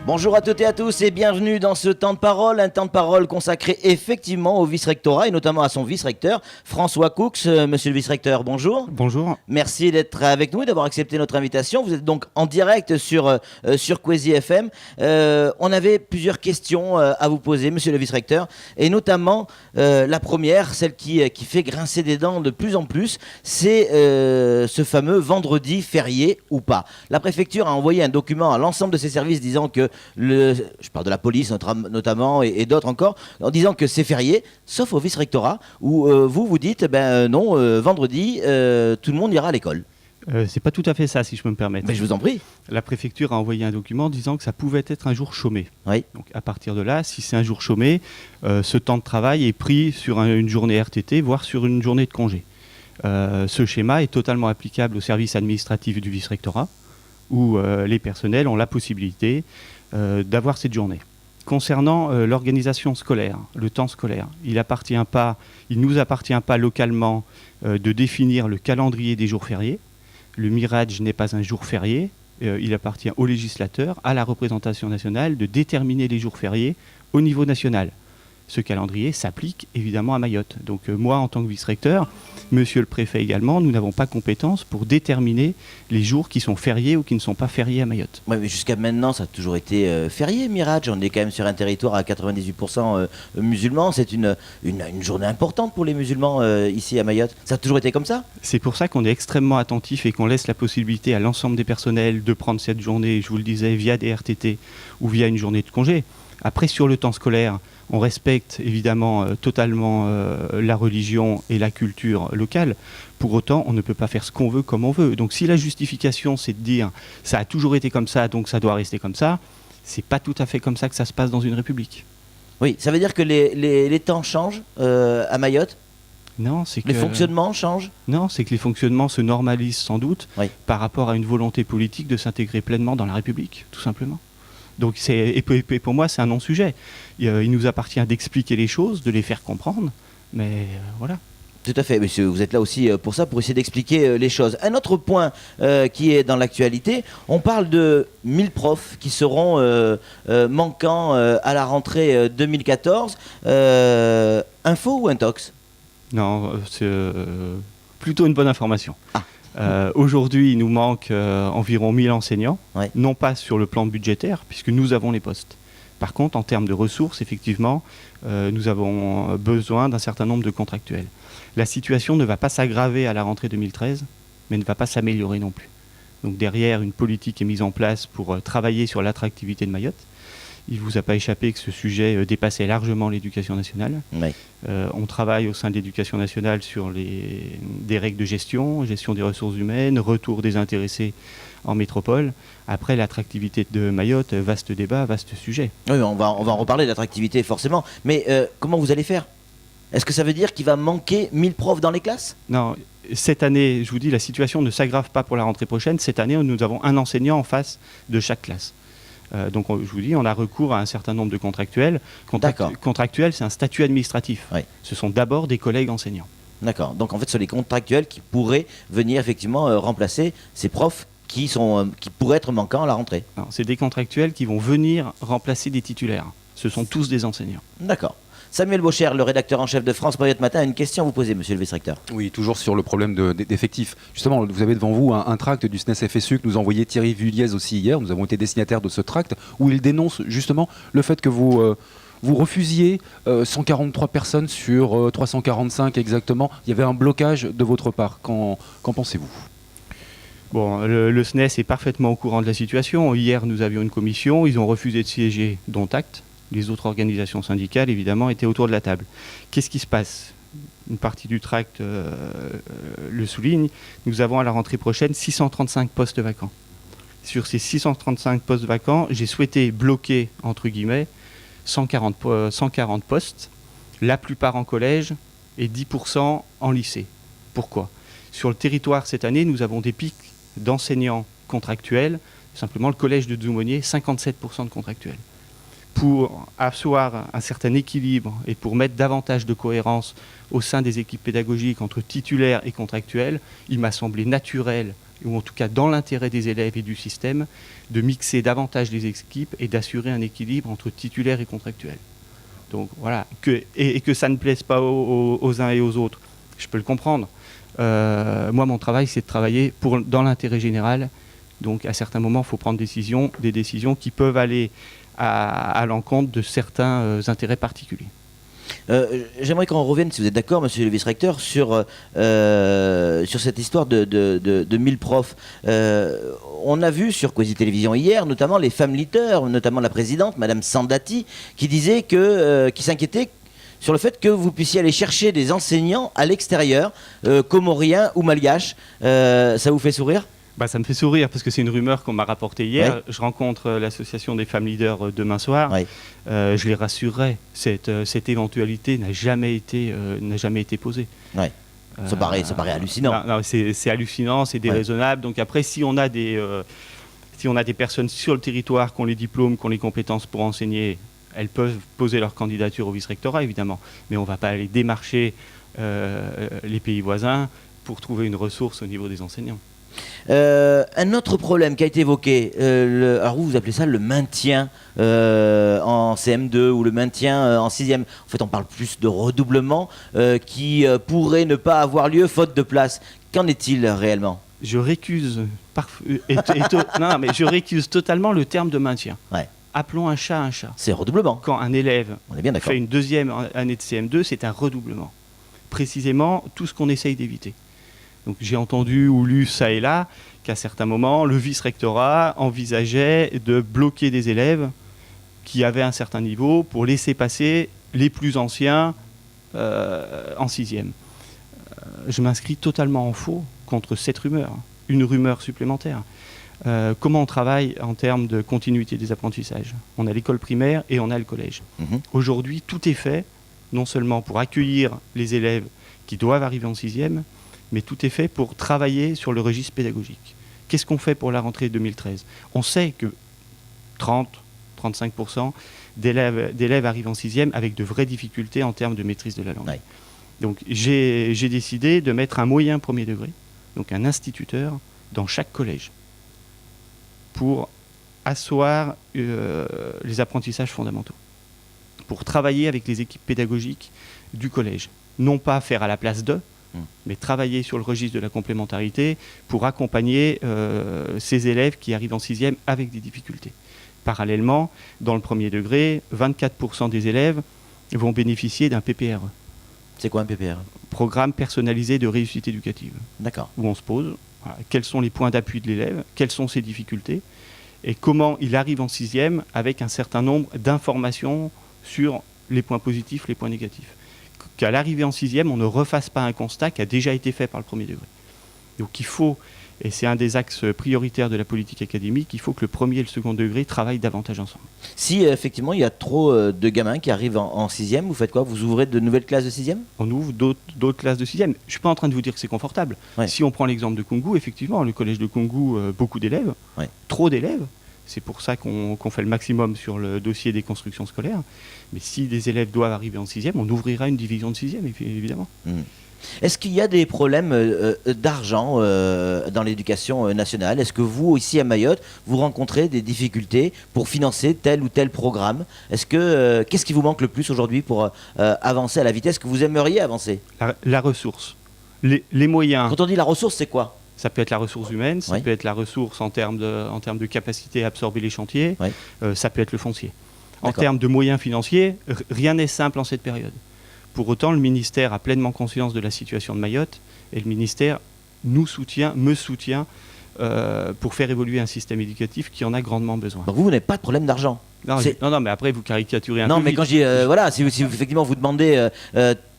Bonjour à toutes et à tous et bienvenue dans ce temps de parole, un temps de parole consacré effectivement au vice-rectorat et notamment à son vice-recteur, François Coux. Monsieur le vice-recteur, bonjour. Bonjour. Merci d'être avec nous et d'avoir accepté notre invitation. Vous êtes donc en direct sur Kwezi FM. On avait plusieurs questions à vous poser, monsieur le vice-recteur, et notamment la première, celle qui fait grincer des dents de plus en plus, c'est ce fameux vendredi férié ou pas. La préfecture a envoyé un document à l'ensemble de ses services disant que je parle de la police notamment et d'autres encore, en disant que c'est férié, sauf au vice-rectorat, où vous dites, non, vendredi, tout le monde ira à l'école. C'est pas tout à fait ça, si je peux me permettre. Mais je vous en prie. La préfecture a envoyé un document disant que ça pouvait être un jour chômé. Oui. Donc à partir de là, si c'est un jour chômé, ce temps de travail est pris sur une journée RTT, voire sur une journée de congé. Ce schéma est totalement applicable au service administratif du vice-rectorat, où les personnels ont la possibilité d'avoir cette journée. Concernant l'organisation scolaire, le temps scolaire, il ne nous appartient pas localement de définir le calendrier des jours fériés. Le Mirage n'est pas un jour férié. Il appartient au législateur, à la représentation nationale, de déterminer les jours fériés au niveau national. Ce calendrier s'applique évidemment à Mayotte. Donc moi, en tant que vice-recteur, monsieur le préfet également, nous n'avons pas compétence pour déterminer les jours qui sont fériés ou qui ne sont pas fériés à Mayotte. Oui, mais jusqu'à maintenant, ça a toujours été férié, Mirage. On est quand même sur un territoire à 98% musulmans. C'est une journée importante pour les musulmans ici à Mayotte. Ça a toujours été comme ça ? C'est pour ça qu'on est extrêmement attentif et qu'on laisse la possibilité à l'ensemble des personnels de prendre cette journée, je vous le disais, via des RTT ou via une journée de congé. Après, sur le temps scolaire, on respecte évidemment totalement la religion et la culture locale. Pour autant, on ne peut pas faire ce qu'on veut comme on veut. Donc si la justification, c'est de dire « ça a toujours été comme ça, donc ça doit rester comme ça », c'est pas tout à fait comme ça que ça se passe dans une république. Oui, ça veut dire que les temps changent à Mayotte ? Non, c'est que les fonctionnements changent ? Non, c'est que les fonctionnements se normalisent sans doute par rapport à une volonté politique de s'intégrer pleinement dans la République, tout simplement. Donc pour moi, c'est un non-sujet. Il nous appartient d'expliquer les choses, de les faire comprendre, mais voilà. Tout à fait, monsieur. Vous êtes là aussi pour ça, pour essayer d'expliquer les choses. Un autre point qui est dans l'actualité, on parle de 1000 profs qui seront manquants à la rentrée 2014. Info ou intox ? Non, c'est plutôt une bonne information. Ah. Aujourd'hui, il nous manque environ 1000 enseignants, non pas sur le plan budgétaire, puisque nous avons les postes. Par contre, en termes de ressources, effectivement, nous avons besoin d'un certain nombre de contractuels. La situation ne va pas s'aggraver à la rentrée 2013, mais ne va pas s'améliorer non plus. Donc derrière, une politique est mise en place pour travailler sur l'attractivité de Mayotte. Il ne vous a pas échappé que ce sujet dépassait largement l'éducation nationale. Oui. On travaille au sein de l'éducation nationale sur des règles de gestion des ressources humaines, retour des intéressés en métropole. Après, l'attractivité de Mayotte, vaste débat, vaste sujet. Oui, on va en reparler de l'attractivité forcément. Mais comment vous allez faire ? Est-ce que ça veut dire qu'il va manquer 1000 profs dans les classes ? Non, cette année, je vous dis, la situation ne s'aggrave pas pour la rentrée prochaine. Cette année, nous avons un enseignant en face de chaque classe. Donc, je vous dis, on a recours à un certain nombre de contractuels. Contractuels, c'est un statut administratif. Oui. Ce sont d'abord des collègues enseignants. D'accord. Donc, en fait, ce sont les contractuels qui pourraient venir effectivement remplacer ces profs qui pourraient être manquants à la rentrée. Non, c'est des contractuels qui vont venir remplacer des titulaires. Ce sont tous des enseignants. D'accord. Samuel Baucher, le rédacteur en chef de France Mayotte Matin, a une question à vous poser, monsieur le vice-recteur. Oui, toujours sur le problème d'effectifs. Justement, vous avez devant vous un tract du SNES FSU que nous a envoyé Thierry Vulliez aussi hier. Nous avons été destinataires de ce tract où il dénonce justement le fait que vous refusiez 143 personnes sur 345 exactement. Il y avait un blocage de votre part. Qu'en pensez-vous ? Bon, le SNES est parfaitement au courant de la situation. Hier, nous avions une commission. Ils ont refusé de siéger, dont acte. Les autres organisations syndicales, évidemment, étaient autour de la table. Qu'est-ce qui se passe ? Une partie du tract le souligne. Nous avons à la rentrée prochaine 635 postes vacants. Sur ces 635 postes vacants, j'ai souhaité bloquer, entre guillemets, 140 postes, la plupart en collège et 10% en lycée. Pourquoi ? Sur le territoire, cette année, nous avons des pics d'enseignants contractuels. Simplement, le collège de Dzoumogné, 57% de contractuels. pour asseoir un certain équilibre et pour mettre davantage de cohérence au sein des équipes pédagogiques entre titulaires et contractuels, il m'a semblé naturel, ou en tout cas dans l'intérêt des élèves et du système, de mixer davantage les équipes et d'assurer un équilibre entre titulaires et contractuels. Donc voilà, et que ça ne plaise pas aux uns et aux autres, je peux le comprendre. Moi, mon travail, c'est de travailler dans l'intérêt général. Donc à certains moments, il faut prendre des décisions qui peuvent aller à l'encontre de certains intérêts particuliers. J'aimerais qu'on revienne, si vous êtes d'accord, monsieur le vice-recteur, sur cette histoire de 1000 profs. On a vu sur Quasi Télévision hier, notamment les femmes leaders, notamment la présidente, madame Sandati, qui disait qui s'inquiétait sur le fait que vous puissiez aller chercher des enseignants à l'extérieur, comoriens ou malgaches. Ça vous fait sourire ? Ça me fait sourire parce que c'est une rumeur qu'on m'a rapportée hier. Oui. Je rencontre l'association des femmes leaders demain soir. Oui. Je les rassurerai, cette éventualité n'a jamais été posée. Ouais. Ça paraît hallucinant. Non, c'est hallucinant, c'est déraisonnable. Donc après, si on a des personnes sur le territoire qui ont les diplômes, qui ont les compétences pour enseigner, elles peuvent poser leur candidature au vice-rectorat, évidemment. Mais on ne va pas aller démarcher les pays voisins pour trouver une ressource au niveau des enseignants. Un autre problème qui a été évoqué, alors vous appelez ça le maintien en CM2 ou le maintien en 6e. En fait, on parle plus de redoublement qui pourrait ne pas avoir lieu faute de place. Qu'en est-il réellement ? Je récuse je récuse totalement le terme de maintien. Ouais. Appelons un chat un chat. C'est redoublement. Quand un élève On est bien d'accord. fait une deuxième année de CM2, c'est un redoublement. Précisément tout ce qu'on essaye d'éviter. Donc j'ai entendu ou lu ça et là qu'à certains moments, le vice-rectorat envisageait de bloquer des élèves qui avaient un certain niveau pour laisser passer les plus anciens en 6e. Je m'inscris totalement en faux contre cette rumeur, une rumeur supplémentaire. Comment on travaille en termes de continuité des apprentissages ? On a l'école primaire et on a le collège. Aujourd'hui, tout est fait, non seulement pour accueillir les élèves qui doivent arriver en 6e, mais tout est fait pour travailler sur le registre pédagogique. Qu'est-ce qu'on fait pour la rentrée 2013 ? On sait que 30-35% d'élèves arrivent en 6e avec de vraies difficultés en termes de maîtrise de la langue. Ouais. Donc j'ai décidé de mettre un moyen premier degré, donc un instituteur, dans chaque collège, pour asseoir les apprentissages fondamentaux, pour travailler avec les équipes pédagogiques du collège. Non pas faire à la place d'eux, mais travailler sur le registre de la complémentarité pour accompagner ces élèves qui arrivent en 6e avec des difficultés. Parallèlement, dans le premier degré, 24% des élèves vont bénéficier d'un PPRE. C'est quoi un PPR ? Programme personnalisé de réussite éducative. D'accord. Où on se pose, quels sont les points d'appui de l'élève, quelles sont ses difficultés, et comment il arrive en 6e avec un certain nombre d'informations sur les points positifs, les points négatifs. Qu'à l'arrivée en 6e, on ne refasse pas un constat qui a déjà été fait par le premier degré. Donc il faut, et c'est un des axes prioritaires de la politique académique, il faut que le premier et le second degré travaillent davantage ensemble. Si effectivement il y a trop de gamins qui arrivent en 6e, vous faites quoi ? Vous ouvrez de nouvelles classes de 6e ? On ouvre d'autres classes de 6e. Je ne suis pas en train de vous dire que c'est confortable. Ouais. Si on prend l'exemple de Koungou, effectivement, le collège de Koungou, beaucoup d'élèves, trop d'élèves. C'est pour ça qu'on fait le maximum sur le dossier des constructions scolaires. Mais si des élèves doivent arriver en 6e, on ouvrira une division de 6e, évidemment. Est-ce qu'il y a des problèmes d'argent dans l'éducation nationale ? Est-ce que vous, ici à Mayotte, vous rencontrez des difficultés pour financer tel ou tel programme ? Qu'est-ce qui vous manque le plus aujourd'hui pour avancer à la vitesse que vous aimeriez avancer ? La ressource. Les moyens. Quand on dit la ressource, c'est quoi ? Ça peut être la ressource humaine, ça peut être la ressource en termes de capacité à absorber les chantiers, ça peut être le foncier. En termes de moyens financiers, rien n'est simple en cette période. Pour autant, le ministère a pleinement conscience de la situation de Mayotte et le ministère me soutient pour faire évoluer un système éducatif qui en a grandement besoin. Donc vous n'avez pas de problème d'argent ? Non, mais après vous caricaturez un peu. Non, mais vite. quand je dis, si effectivement vous demandez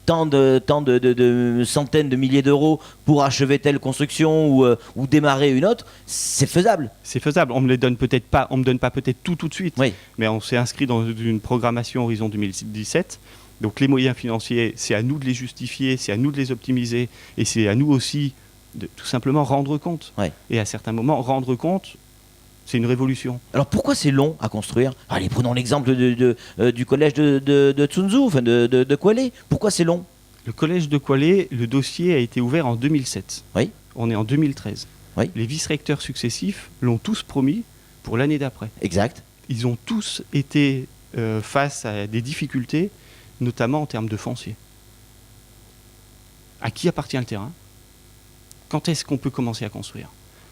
tant de centaines de milliers d'euros pour achever telle construction ou démarrer une autre, c'est faisable. C'est faisable. On me donne pas peut-être tout de suite. Oui. Mais on s'est inscrit dans une programmation Horizon 2017. Donc les moyens financiers, c'est à nous de les justifier, c'est à nous de les optimiser, et c'est à nous aussi de tout simplement rendre compte. Et à certains moments, rendre compte C'est une révolution. Alors pourquoi c'est long à construire? Allez, prenons l'exemple du collège de Tsunzu, enfin de Kwale. Pourquoi c'est long? Le collège de Kwale, le dossier a été ouvert en 2007. Oui. On est en 2013. Oui. Les vice-recteurs successifs l'ont tous promis pour l'année d'après. Exact. Ils ont tous été face à des difficultés, notamment en termes de foncier. À qui appartient le terrain? Quand est-ce qu'on peut commencer à construire?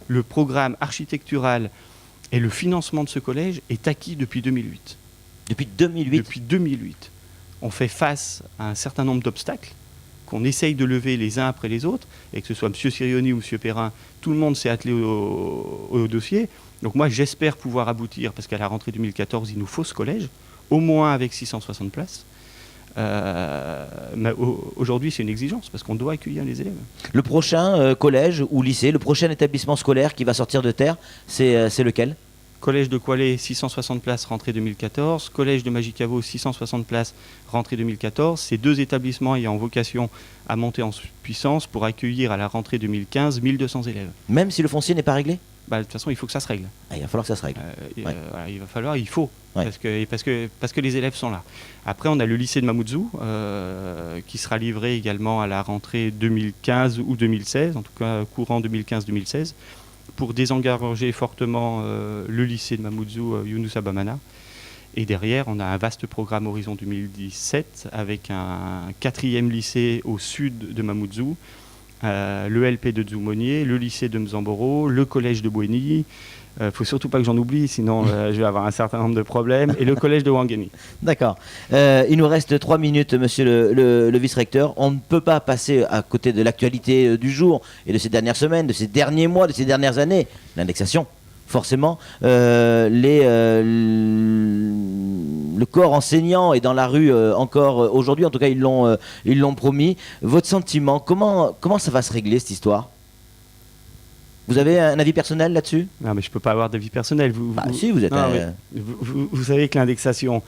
Le programme architectural et le financement de ce collège est acquis depuis 2008. Depuis 2008. Depuis 2008. On fait face à un certain nombre d'obstacles qu'on essaye de lever les uns après les autres, et que ce soit M. Sirioni ou M. Perrin, tout le monde s'est attelé au dossier. Donc moi, j'espère pouvoir aboutir, parce qu'à la rentrée 2014, il nous faut ce collège, au moins avec 660 places. Mais aujourd'hui, c'est une exigence, parce qu'on doit accueillir les élèves. Le prochain collège ou lycée, le prochain établissement scolaire qui va sortir de terre, c'est lequel? Collège de Kwale, 660 places, rentrée 2014. Collège de Magicavo, 660 places, rentrée 2014. Ces deux établissements ayant vocation à monter en puissance pour accueillir à la rentrée 2015 1200 élèves. Même si le foncier n'est pas réglé? De toute façon, il faut que ça se règle. Ah, il va falloir que ça se règle. Ouais. Voilà, il faut, Ouais. parce que les élèves sont là. Après, on a le lycée de Mamoudzou, qui sera livré également à la rentrée 2015 ou 2016, en tout cas courant 2015-2016, pour désengorger fortement le lycée de Mamoudzou, Younous Abamana. Et derrière, on a un vaste programme Horizon 2017 avec un 4e lycée au sud de Mamoudzou, le LP de Dzoumonier, le lycée de Mzamboro, le collège de Bouéni. Il ne faut surtout pas que j'en oublie, sinon je vais avoir un certain nombre de problèmes. Et le collège de Ouangani. D'accord. Il nous reste 3 minutes, monsieur le vice-recteur. On ne peut pas passer à côté de l'actualité du jour et de ces dernières semaines, de ces derniers mois, de ces dernières années. L'indexation, forcément. Le corps enseignant est dans la rue encore aujourd'hui. En tout cas, ils l'ont promis. Votre sentiment, comment ça va se régler, cette histoire? Vous avez un avis personnel là-dessus? Non, mais je ne peux pas avoir d'avis personnel. Si, vous êtes... Vous savez que l'indexation,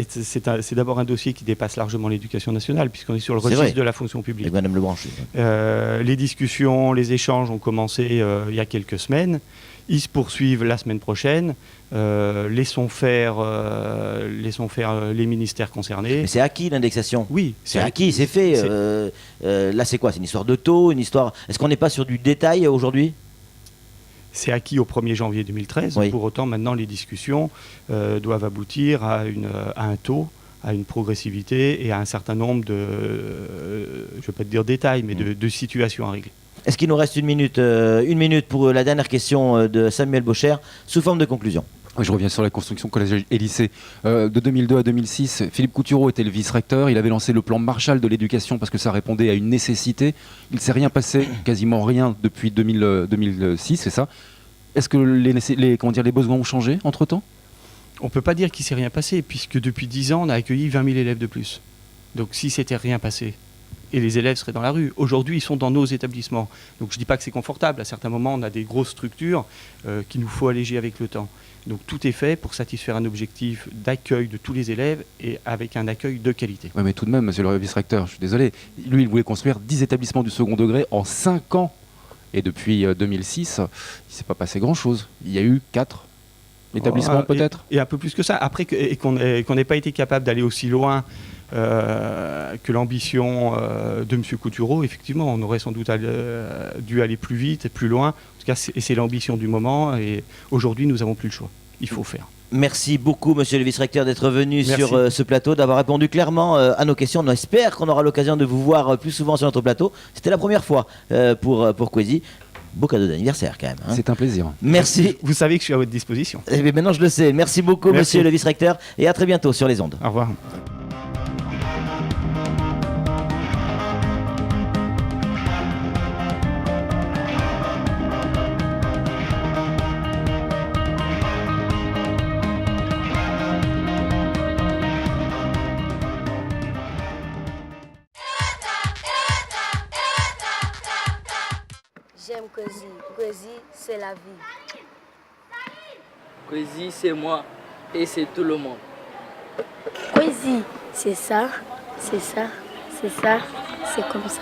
c'est d'abord un dossier qui dépasse largement l'éducation nationale, puisqu'on est sur le registre de la fonction publique. Avec Madame Lebranche. Les discussions, les échanges ont commencé il y a quelques semaines. Ils se poursuivent la semaine prochaine. Laissons faire les ministères concernés. Mais c'est acquis l'indexation? Oui. C'est acquis, c'est fait. Là, c'est quoi? C'est une histoire de taux, une histoire... Est-ce qu'on n'est pas sur du détail aujourd'hui? C'est acquis au 1er janvier 2013. Oui. Pour autant, maintenant, les discussions doivent aboutir à un taux, à une progressivité et à un certain nombre de, je ne vais pas te dire détails, mais de situations à régler. Est-ce qu'il nous reste une minute pour la dernière question de Samuel Bocher, sous forme de conclusion? Oui, je reviens sur la construction collège et lycée. De 2002 à 2006, Philippe Coutureau était le vice-recteur. Il avait lancé le plan Marshall de l'éducation parce que ça répondait à une nécessité. Il ne s'est rien passé, quasiment rien, depuis 2006, c'est ça. Est-ce que les besoins ont changé entre-temps? On ne peut pas dire qu'il ne s'est rien passé, puisque depuis 10 ans, on a accueilli 20 000 élèves de plus. Donc si c'était rien passé, et les élèves seraient dans la rue. Aujourd'hui, ils sont dans nos établissements. Donc je ne dis pas que c'est confortable. À certains moments, on a des grosses structures qu'il nous faut alléger avec le temps. Donc tout est fait pour satisfaire un objectif d'accueil de tous les élèves et avec un accueil de qualité. Oui, mais tout de même, monsieur le vice-recteur, je suis désolé. Lui, il voulait construire 10 établissements du second degré en 5 ans. Et depuis 2006, il ne s'est pas passé grand-chose. Il y a eu 4 établissements peut-être. Et un peu plus que ça. Après, qu'on n'ait pas été capable d'aller aussi loin que l'ambition de M. Coutureau, effectivement, on aurait sans doute dû aller plus vite et plus loin. En tout cas, c'est l'ambition du moment. Et aujourd'hui, nous n'avons plus le choix. Il faut faire. Merci beaucoup, monsieur le vice-recteur, d'être venu sur ce plateau, d'avoir répondu clairement à nos questions. On espère qu'on aura l'occasion de vous voir plus souvent sur notre plateau. C'était la première fois pour Kwesi. Beau cadeau d'anniversaire quand même. Hein. C'est un plaisir. Merci. Vous savez que je suis à votre disposition. Eh bien, maintenant je le sais. Merci beaucoup, monsieur le vice-recteur, et à très bientôt sur les ondes. Au revoir. J'aime Kwesi. Kwesi, c'est la vie. Kwesi, c'est moi et c'est tout le monde. Kwesi, c'est ça, c'est ça, c'est ça, c'est comme ça.